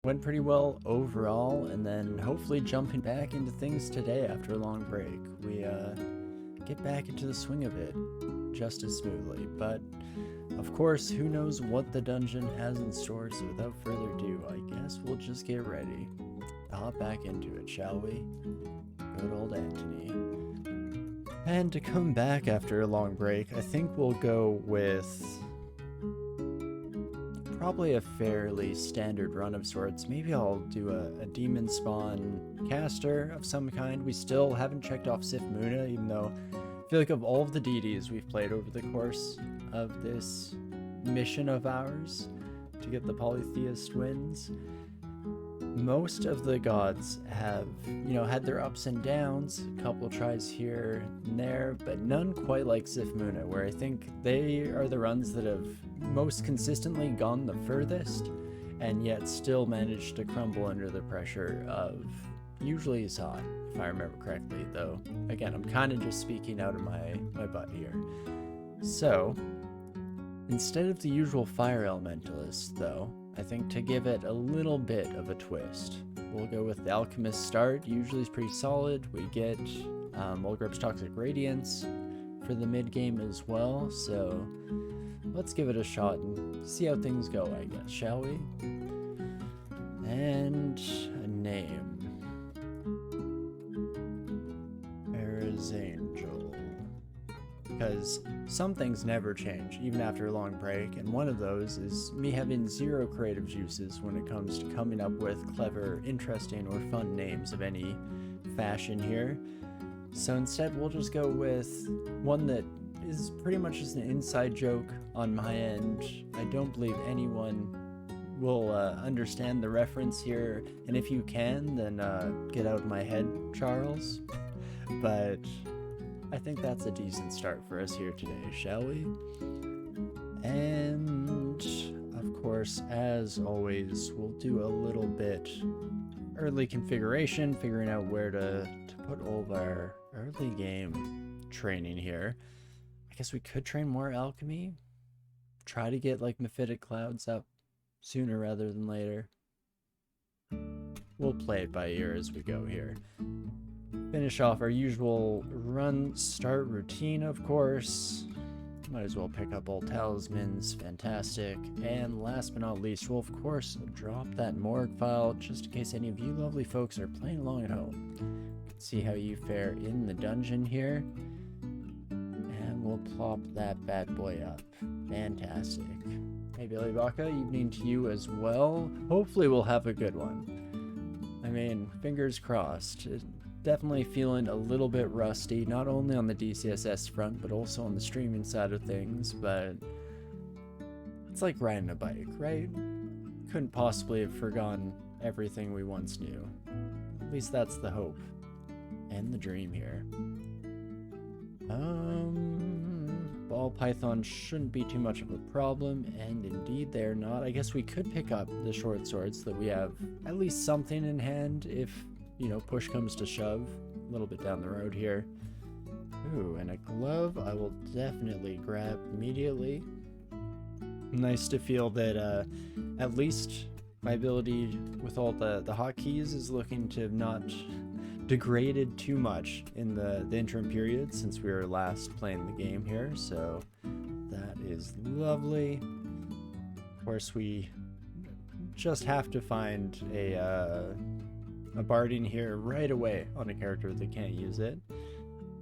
Went pretty well overall, and then hopefully jumping back into things today after a long break. We get back into the swing of it just as smoothly, but of course, who knows what the dungeon has in store, so without further ado, I guess we'll just get ready. Hop back into it, shall we? Good old Anthony. And to come back after a long break, I think we'll go with probably a fairly standard run of sorts. Maybe I'll do a Demonspawn caster of some kind. We still haven't checked off Sif Muna, even though I feel like of all of the DDs we've played over the course of this mission of ours to get the polytheist wins, most of the gods have, had their ups and downs, a couple tries here and there, but none quite like Sif Muna, where I think they are the runs that have most consistently gone the furthest, and yet still managed to crumble under the pressure of usually Zot, if I remember correctly, though, again, I'm kind of just speaking out of my butt here. So, instead of the usual fire elementalist, though, I think to give it a little bit of a twist, we'll go with the Alchemist start. Usually it's pretty solid. We get Mulgrub's Toxic Radiance for the mid-game as well, so let's give it a shot and see how things go, I guess, shall we? And a name. Era's Angel. Because some things never change, even after a long break, and one of those is me having zero creative juices when it comes to coming up with clever, interesting, or fun names of any fashion here. So instead, we'll just go with one that is pretty much just an inside joke on my end. I don't believe anyone will understand the reference here, and if you can, then get out of my head, Charles. But I think that's a decent start for us here today, shall we? And of course, as always, we'll do a little bit early configuration, figuring out where to put all of our early game training here. I guess we could train more alchemy, try to get like Mephitic Clouds up sooner rather than later. We'll play it by ear as we go here. Finish off our usual run start routine, of course. Might as well pick up old talismans, fantastic. And last but not least, we'll of course drop that morgue file just in case any of you lovely folks are playing along at home. See how you fare in the dungeon here. And we'll plop that bad boy up. Fantastic. Hey Billy Baka, evening to you as well. Hopefully we'll have a good one. I mean, fingers crossed. Definitely feeling a little bit rusty, not only on the DCSS front, but also on the streaming side of things, but it's like riding a bike, right? Couldn't possibly have forgotten everything we once knew. At least that's the hope and the dream here. Ball python shouldn't be too much of a problem, and indeed they're not. I guess we could pick up the short swords so that we have at least something in hand if, push comes to shove a little bit down the road here. Ooh, and a glove I will definitely grab immediately. Nice to feel that at least my ability with all the hotkeys is looking to have not degraded too much in the interim period since we were last playing the game here, so that is lovely. Of course, we just have to find a barding here right away on a character that can't use it.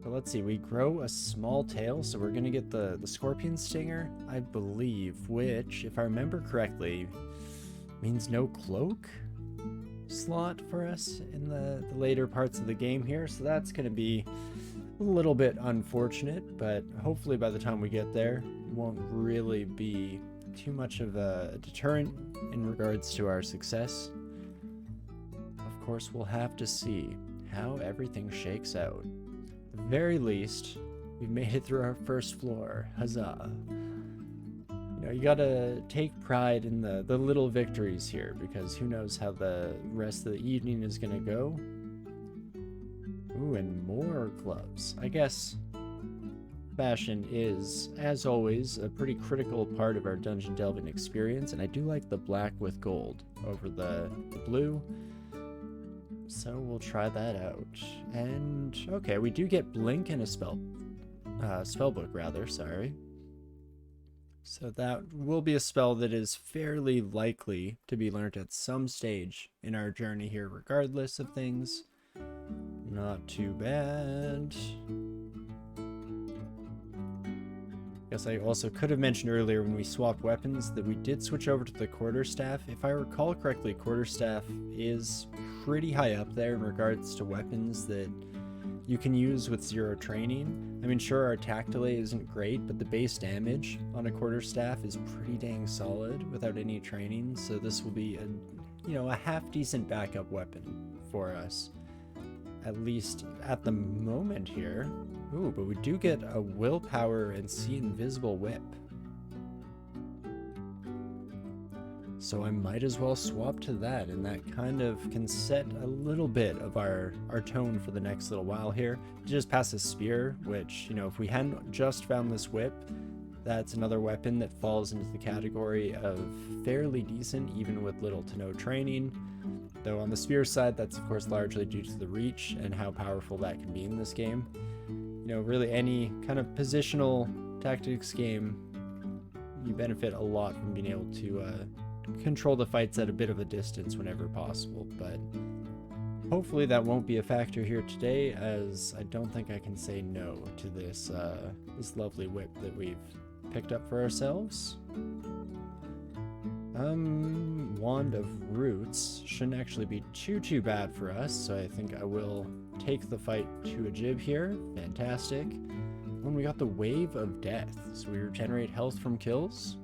But let's see, we grow a small tail, so we're gonna get the scorpion stinger, I believe, which, if I remember correctly, means no cloak slot for us in the later parts of the game here, so that's gonna be a little bit unfortunate, but hopefully by the time we get there, it won't really be too much of a deterrent in regards to our success. Of course, we'll have to see how everything shakes out. At the very least, we've made it through our first floor. Huzzah. You gotta take pride in the little victories here, because who knows how the rest of the evening is gonna go. Ooh, and more gloves. I guess fashion is, as always, a pretty critical part of our dungeon delving experience, and I do like the black with gold over the blue. So we'll try that out. And okay, we do get blink and a spellbook rather, sorry. So that will be a spell that is fairly likely to be learned at some stage in our journey here, regardless of things. Not too bad. Guess I also could have mentioned earlier when we swapped weapons that we did switch over to the quarterstaff. If I recall correctly, quarterstaff is pretty high up there in regards to weapons that you can use with 0 training. I mean, sure, our attack delay isn't great, but the base damage on a quarterstaff is pretty dang solid without any training, so this will be a half-decent backup weapon for us. At least at the moment here. Ooh, but we do get a willpower and see invisible whip. So I might as well swap to that, and that kind of can set a little bit of our tone for the next little while here. Just pass a spear, which, if we hadn't just found this whip, that's another weapon that falls into the category of fairly decent, even with little to no training. Though on the spear side, that's of course largely due to the reach and how powerful that can be in this game. Really any kind of positional tactics game, you benefit a lot from being able to control the fights at a bit of a distance whenever possible, but hopefully that won't be a factor here today, as I don't think I can say no to this lovely whip that we've picked up for ourselves. Wand of Roots shouldn't actually be too bad for us, so I think I will take the fight to a jib here. Fantastic. And we got the Wave of Death, so we regenerate health from kills.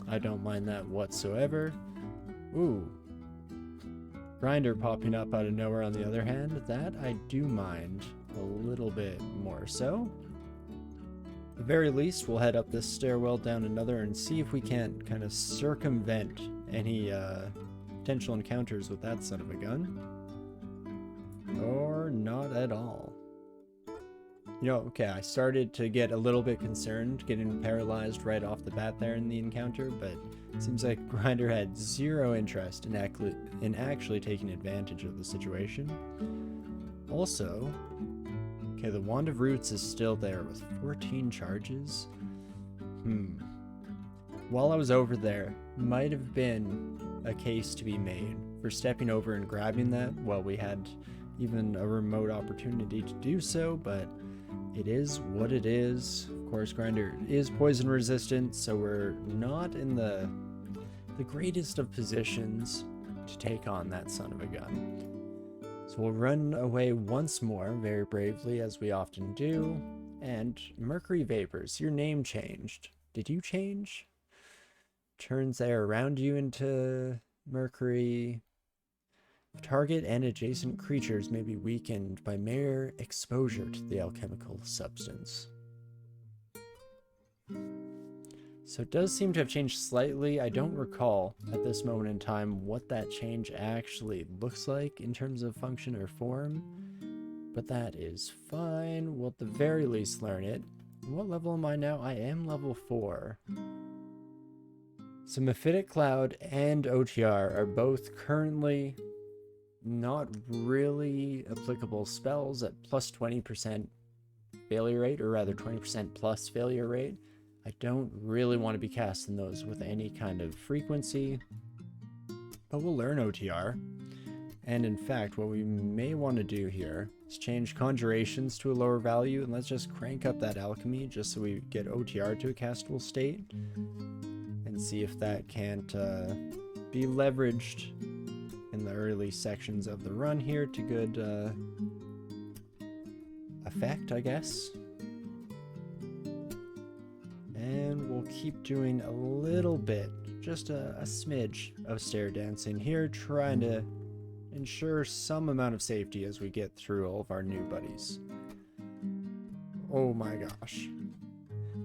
I don't mind that whatsoever. Ooh. Grinder popping up out of nowhere on the other hand, that I do mind a little bit more so. At the very least, we'll head up this stairwell down another and see if we can't kind of circumvent any potential encounters with that son of a gun. Or not at all. Okay, I started to get a little bit concerned getting paralyzed right off the bat there in the encounter, but it seems like Grinder had 0 interest in actually taking advantage of the situation. Also, okay, the Wand of Roots is still there with 14 charges. While I was over there, might have been a case to be made for stepping over and grabbing that while we had even a remote opportunity to do so, but it is what it is. Of course, Grinder is poison resistant, so we're not in the greatest of positions to take on that son of a gun. So we'll run away once more, very bravely, as we often do. And Mercury Vapors, your name changed. Did you change? Turns air around you into mercury. Target and adjacent creatures may be weakened by mere exposure to the alchemical substance. So it does seem to have changed slightly. I don't recall at this moment in time what that change actually looks like in terms of function or form, but that is fine. We'll at the very least learn it. What level am I now? I am level 4. So Mephitic Cloud and OTR are both currently not really applicable spells at plus 20% failure rate, or rather 20% plus failure rate. I don't really want to be casting those with any kind of frequency, but we'll learn OTR. And in fact, what we may want to do here is change conjurations to a lower value, and let's just crank up that alchemy just so we get OTR to a castable state, and see if that can't be leveraged in the early sections of the run here to good effect, I guess. And we'll keep doing a little bit, just a smidge of stair dancing here, trying to ensure some amount of safety as we get through all of our new buddies. Oh my gosh.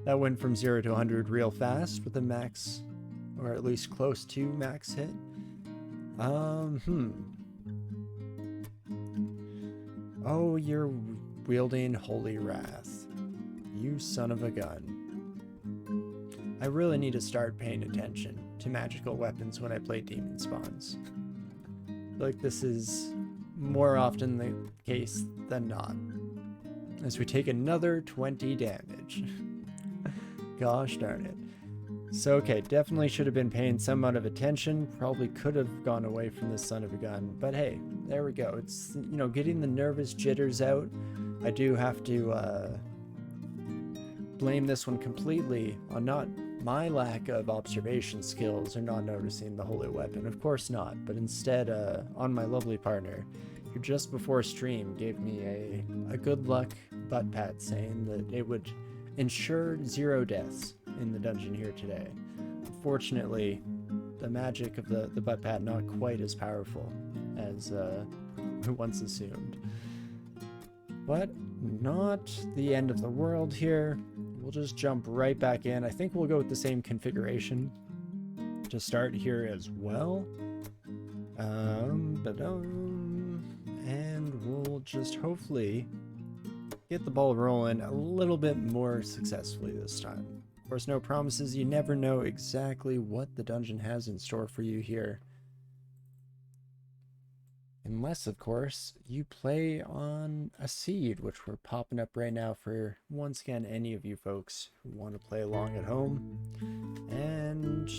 That went from 0 to 100 real fast with a max, or at least close to max hit. Oh, you're wielding Holy Wrath. You son of a gun. I really need to start paying attention to magical weapons when I play Demonspawn. Like this is more often the case than not. As we take another 20 damage. Gosh darn it. So okay, definitely should have been paying some amount of attention. Probably could have gone away from this son of a gun. But hey, there we go. It's, you know, getting the nervous jitters out. I do have to blame this one completely on not my lack of observation skills or not noticing the holy weapon. Of course not, but instead on my lovely partner, who just before stream gave me a good luck butt pat saying that it would ensure 0 deaths in the dungeon here today. Unfortunately, the magic of the butt pat not quite as powerful as once assumed. But not the end of the world here. We'll just jump right back in. I think we'll go with the same configuration to start here as well. And we'll just hopefully get the ball rolling a little bit more successfully this time. Of course, no promises. You never know exactly what the dungeon has in store for you here. Unless, of course, you play on a seed, which we're popping up right now for, once again, any of you folks who want to play along at home. And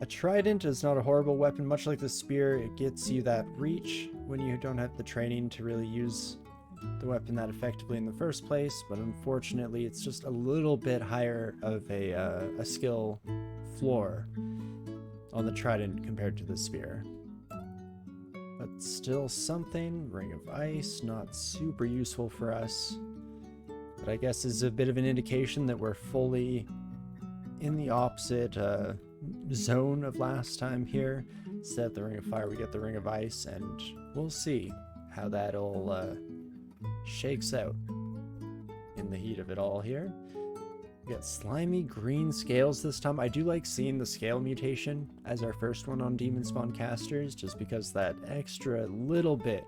a trident is not a horrible weapon. Much like the spear, it gets you that reach when you don't have the training to really use the weapon that effectively in the first place. But unfortunately, it's just a little bit higher of a skill floor on the trident compared to the spear. But still something. Ring of Ice, not super useful for us. But I guess is a bit of an indication that we're fully in the opposite zone of last time here. Instead of the Ring of Fire, we get the Ring of Ice, and we'll see how that all shakes out in the heat of it all here. We got slimy green scales this time. I do like seeing the scale mutation as our first one on Demonspawn casters, just because that extra little bit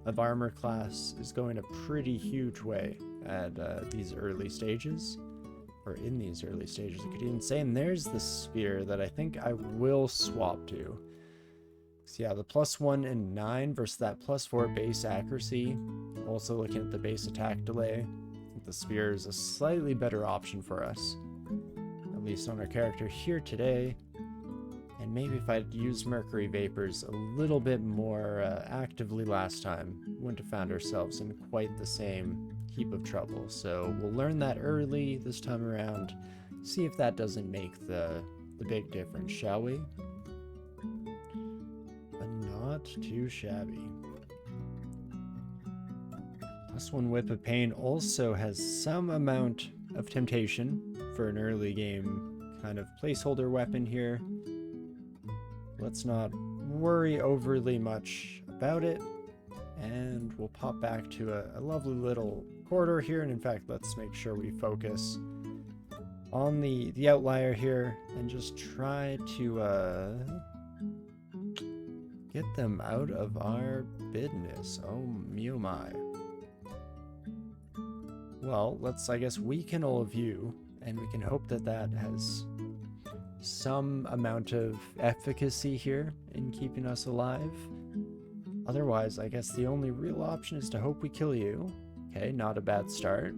of armor class is going a pretty huge way at these early stages, or in these early stages, I could even say. And there's the spear that I think I will swap to. So yeah, the +1 and 9 versus that +4 base accuracy. Also looking at the base attack delay, the spear is a slightly better option for us, at least on our character here today. And maybe if I'd used Mercury Vapors a little bit more actively last time, we wouldn't have found ourselves in quite the same heap of trouble. So we'll learn that early this time around, see if that doesn't make the big difference, shall we? But not too shabby. +1 Whip of Pain also has some amount of temptation for an early game kind of placeholder weapon here. Let's not worry overly much about it, and we'll pop back to a lovely little corridor here. And in fact, let's make sure we focus on the outlier here and just try to get them out of our business. Oh my. Well, let's, I guess, weaken all of you, and we can hope that that has some amount of efficacy here in keeping us alive. Otherwise, I guess the only real option is to hope we kill you. Okay, not a bad start.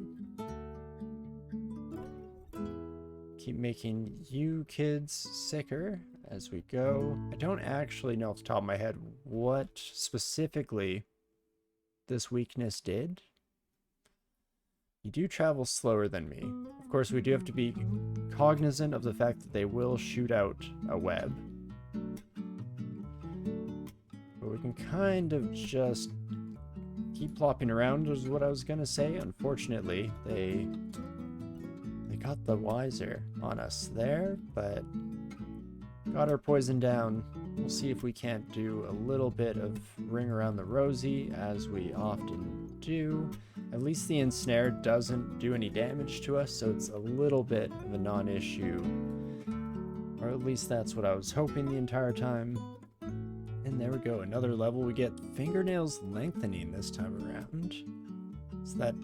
Keep making you kids sicker as we go. I don't actually know off the top of my head what specifically this weakness did. You do travel slower than me. Of course, we do have to be cognizant of the fact that they will shoot out a web. But we can kind of just keep plopping around is what I was gonna say. Unfortunately, they got the wiser on us there, but got our poison down. We'll see if we can't do a little bit of ring around the rosy, as we often do. At least the ensnare doesn't do any damage to us, so it's a little bit of a non-issue. Or at least that's what I was hoping the entire time. And there we go, another level. We get fingernails lengthening this time around. So that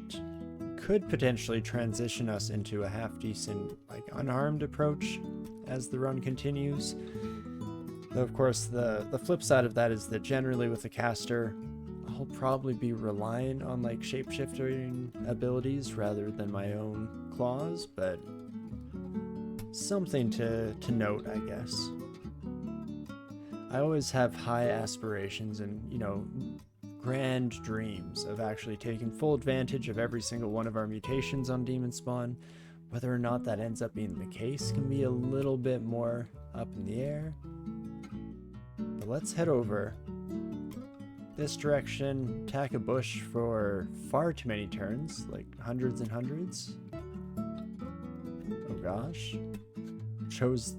could potentially transition us into a half-decent, like, unarmed approach as the run continues. Though, of course, the flip side of that is that generally with the caster, I'll probably be relying on, like, shape-shifting abilities rather than my own claws, but something to note, I guess. I always have high aspirations and, you know, grand dreams of actually taking full advantage of every single one of our mutations on Demonspawn. Whether or not that ends up being the case can be a little bit more up in the air. But let's head over this direction, attack a bush for far too many turns, like hundreds and hundreds. Oh gosh. Chose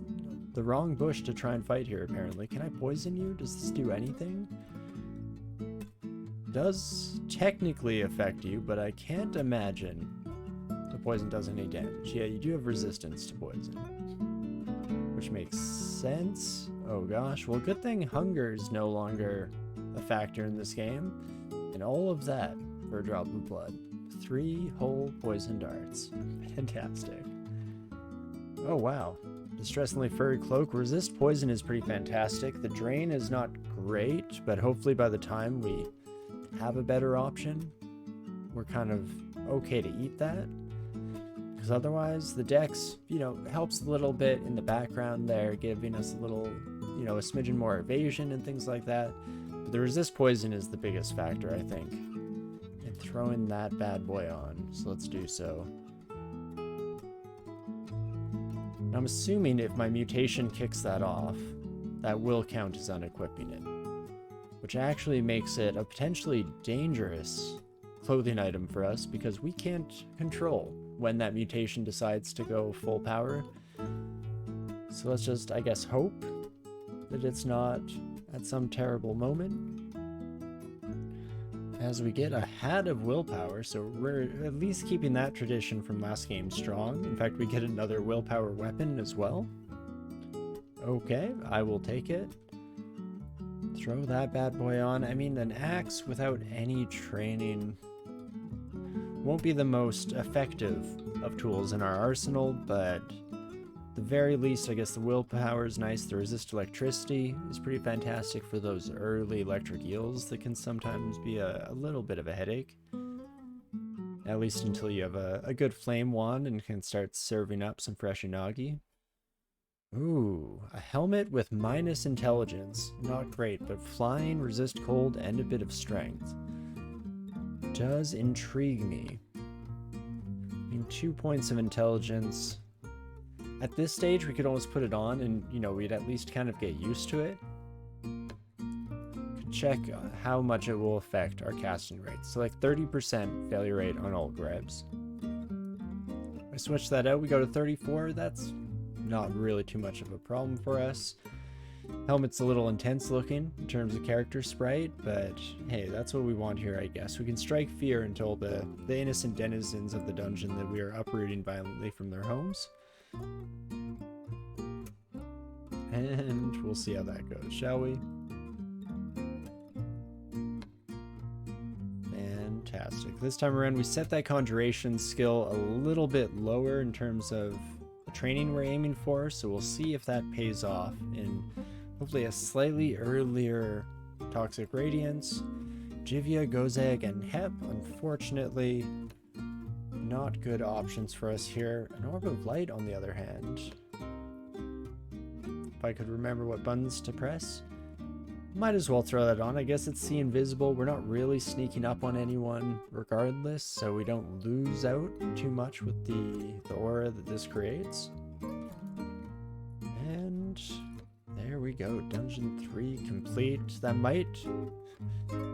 the wrong bush to try and fight here, apparently. Can I poison you? Does this do anything? Does technically affect you, but I can't imagine the poison does any damage. Yeah, you do have resistance to poison, which makes sense. Oh gosh, well, good thing hunger is no longer a factor in this game, and all of that for a drop of blood. 3 whole poison darts. Fantastic. Oh wow. Distressingly Furry Cloak. Resist poison is pretty fantastic. The drain is not great, but hopefully by the time we have a better option, we're kind of okay to eat that. Because otherwise, the dex, you know, helps a little bit in the background there, giving us a little, you know, a smidgen more evasion and things like that. But the resist poison is the biggest factor, I think. And throwing that bad boy on, so let's do so. I'm assuming if my mutation kicks that off, that will count as unequipping it, which actually makes it a potentially dangerous clothing item for us because we can't control when that mutation decides to go full power. So let's just, I guess, hope that it's not at some terrible moment. As we get a hat of willpower, so we're at least keeping that tradition from last game strong. In fact, we get another willpower weapon as well. Okay, I will take it. Throw that bad boy on. I mean, an axe without any training won't be the most effective of tools in our arsenal, but at the very least, I guess the willpower is nice. The resist electricity is pretty fantastic for those early electric eels that can sometimes be a little bit of a headache. At least until you have a good flame wand and can start serving up some fresh unagi. Ooh, a helmet with minus intelligence. Not great, but flying, resist cold, and a bit of strength does intrigue me. I mean, 2 points of intelligence. At this stage, we could almost put it on and, you know, we'd at least kind of get used to it. Could check how much it will affect our casting rate. So like 30% failure rate on ult grabs. If I switch that out, we go to 34. That's not really too much of a problem for us. Helmet's a little intense looking in terms of character sprite, but hey, that's what we want here, I guess. We can strike fear until the innocent denizens of the dungeon that we are uprooting violently from their homes. And we'll see how that goes, shall we? Fantastic. This time around, we set that conjuration skill a little bit lower in terms of the training we're aiming for, so we'll see if that pays off in hopefully a slightly earlier Toxic Radiance. Jivia, Gozag, and Hep, unfortunately, not good options for us here. An Orb of Light, on the other hand. If I could remember what buttons to press. Might as well throw that on. I guess it's See Invisible. We're not really sneaking up on anyone regardless, so we don't lose out too much with the aura that this creates. And there we go. Dungeon 3 complete. That might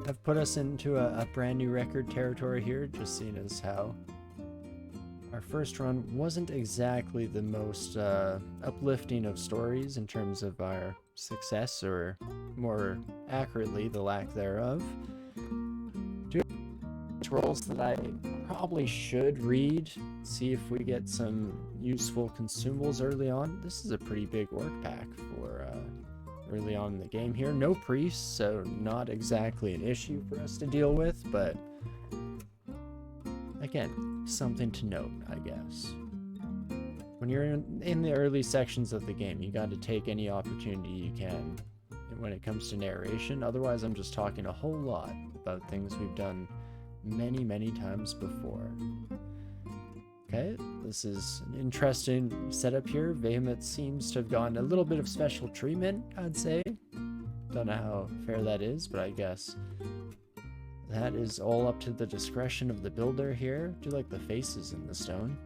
have put us into a brand new record territory here, just seeing as how our first run wasn't exactly the most uplifting of stories in terms of our success, or more accurately, the lack thereof. Two scrolls that I probably should read, see if we get some useful consumables early on. This is a pretty big orc pack for early on in the game here. No priests, so not exactly an issue for us to deal with, but again, something to note, I guess. When you're in the early sections of the game, you got to take any opportunity you can when it comes to narration. Otherwise, I'm just talking a whole lot about things we've done many, many times before. Okay, this is an interesting setup here. Venomous seems to have gotten a little bit of special treatment, I'd say. Don't know how fair that is, but I guess that is all up to the discretion of the builder here. I do like the faces in the stone.